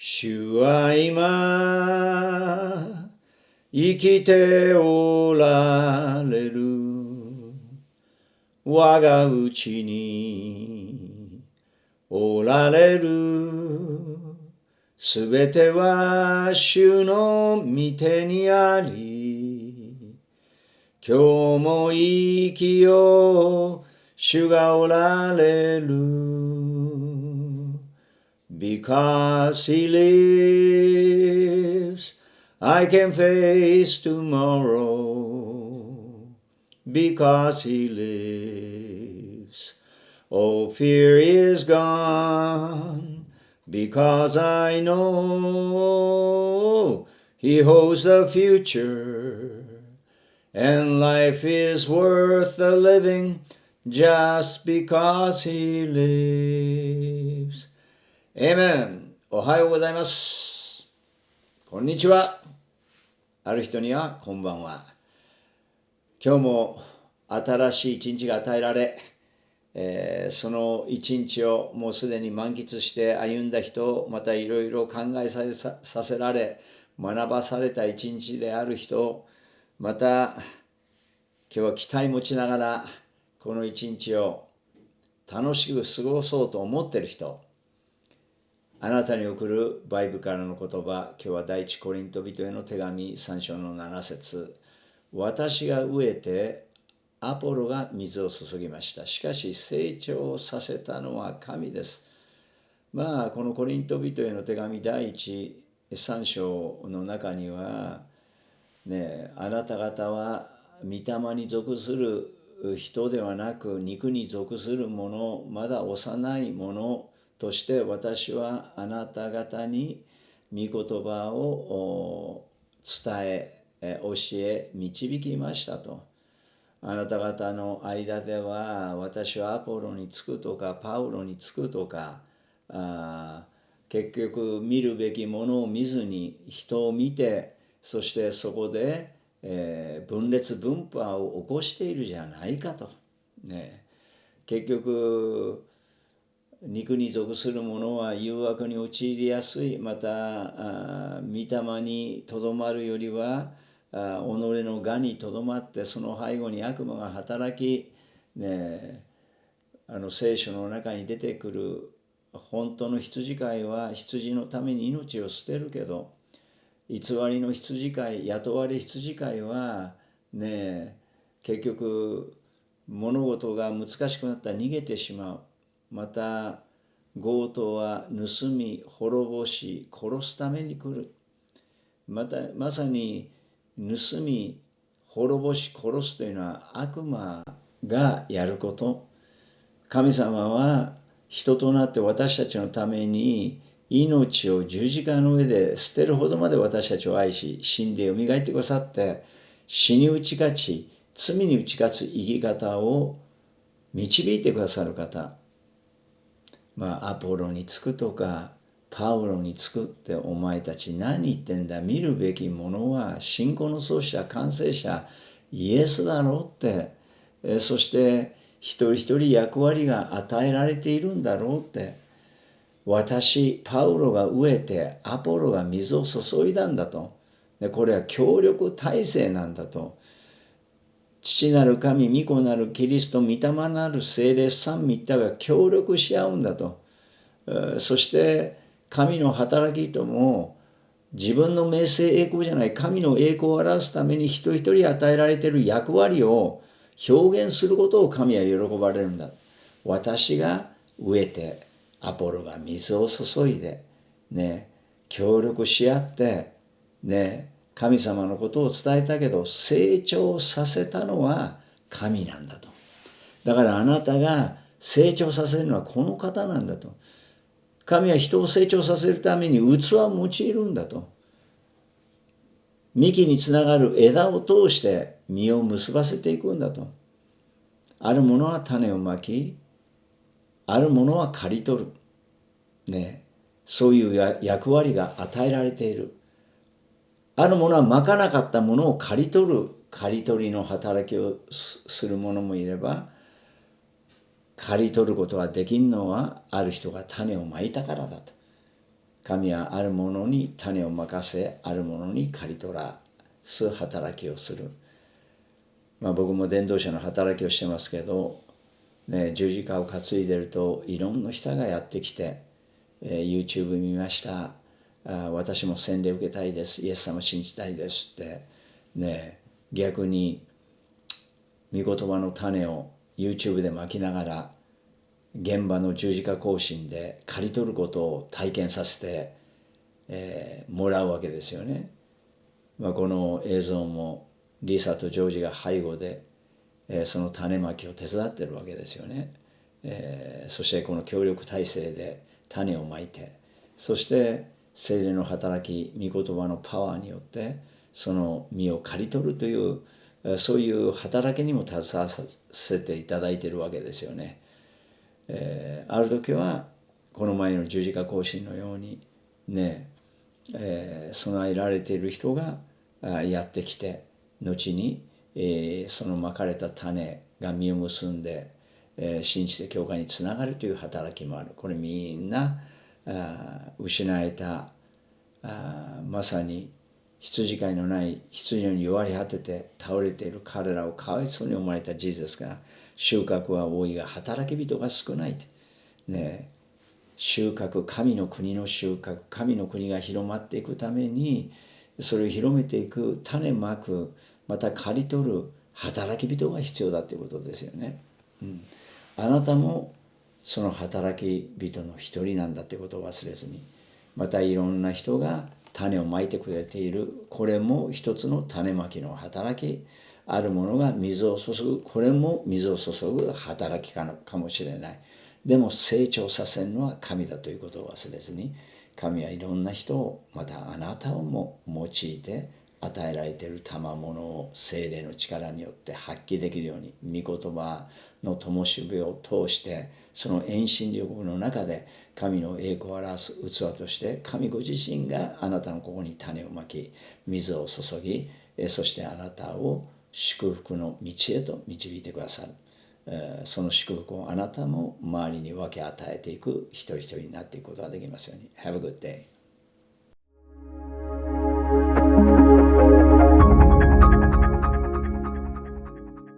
主は今生きておられる。我がうちにおられる。すべては主の御手にあり。今日も生きよう。主がおられる。Because he lives, I can face tomorrow. Because he lives, all fear is gone. Because I know he holds the future. And life is worth the living just because he lives. Amen. おはようございます。こんにちは。ある人にはこんばんは。今日も新しい一日が与えられ、その一日をもうすでに満喫して歩んだ人、またいろいろ考えさせられ、学ばされた一日である人、また今日は期待持ちながらこの一日を楽しく過ごそうと思っている人、あなたに送るバイブルからの言葉、今日は第一コリント人への手紙3章の7節。私が植えてアポロが水を注ぎました。しかし成長させたのは神です。このコリント人への手紙第一3章の中には、あなた方は御霊に属する人ではなく肉に属するもの、まだ幼いものとして私はあなた方に御言葉を伝え、教え、導きましたと。あなた方の間では私はアポロにつくとかパウロにつくとか、結局見るべきものを見ずに人を見て、そしてそこで、分裂分派を起こしているじゃないかと。結局肉に属する者は誘惑に陥りやすい。また御霊にとどまるよりは己の我にとどまって、その背後に悪魔が働き、聖書の中に出てくる本当の羊飼いは羊のために命を捨てるけど、偽りの羊飼い、雇われ羊飼いは結局物事が難しくなったら逃げてしまう。また強盗は盗み滅ぼし殺すために来る。まさに盗み滅ぼし殺すというのは悪魔がやること。神様は人となって私たちのために命を十字架の上で捨てるほどまで私たちを愛し、死んでよみがえってくださって、死に打ち勝ち、罪に打ち勝つ生き方を導いてくださる方。アポロにつくとかパウロにつくって、お前たち何言ってんだ。見るべきものは信仰の創始者完成者イエスだろうって、そして一人一人役割が与えられているんだろうって。私パウロが植えてアポロが水を注いだんだと。これは協力体制なんだと。父なる神、御子なるキリスト、御霊なる聖霊、三位一体が協力し合うんだと。そして神の働きとも自分の名声栄光じゃない、神の栄光を表すために一人一人与えられている役割を表現することを神は喜ばれるんだ。私が植えてアポロが水を注いで協力し合って神様のことを伝えたけど、成長させたのは神なんだと。だからあなたが成長させるのはこの方なんだと。神は人を成長させるために器を用いるんだと。幹につながる枝を通して実を結ばせていくんだと。あるものは種をまき、あるものは刈り取る。そういう役割が与えられている。あるものはまかなかったものを刈り取る、刈り取りの働きをする者もいれば、刈り取ることができるのはある人が種をまいたからだと。神はあるものに種を任せ、あるものに刈り取らす働きをする。僕も伝道者の働きをしてますけど、十字架を担いでるといろんな人がやってきて、YouTube 見ました、私も洗礼受けたいです、イエス様信じたいですって、逆に御言葉の種を YouTube でまきながら現場の十字架行進で刈り取ることを体験させて、もらうわけですよね。この映像もリサとジョージが背後で、その種まきを手伝ってるわけですよね。そしてこの協力体制で種をまいて、そして聖霊の働き、御言葉のパワーによってその実を刈り取るという、そういう働きにも携わらせていただいているわけですよね。ある時はこの前の十字架行進のように備えられている人がやってきて、後に、そのまかれた種が実を結んで、信じて教会につながるという働きもある。これみんな失えたまさに羊飼いのない羊のように弱り果てて倒れている彼らをかわいそうに思われた事実ですが、収穫は多いが働き人が少ない収穫、神の国の収穫、神の国が広まっていくために、それを広めていく、種まく、また刈り取る働き人が必要だということですよね。あなたもその働き人の一人なんだということを忘れずに、またいろんな人が種をまいてくれている。これも一つの種まきの働き。あるものが水を注ぐ。これも水を注ぐ働きかもしれない。でも成長させるのは神だということを忘れずに、神はいろんな人を、またあなたをも用いて与えられている賜物を聖霊の力によって発揮できるように、御言葉の灯火を通して、その遠心力の中で神の栄光を表す器として、神ご自身があなたのここに種をまき、水を注ぎ、そしてあなたを祝福の道へと導いてくださる。その祝福をあなたも周りに分け与えていく一人一人になっていくことができますように。Have a good day.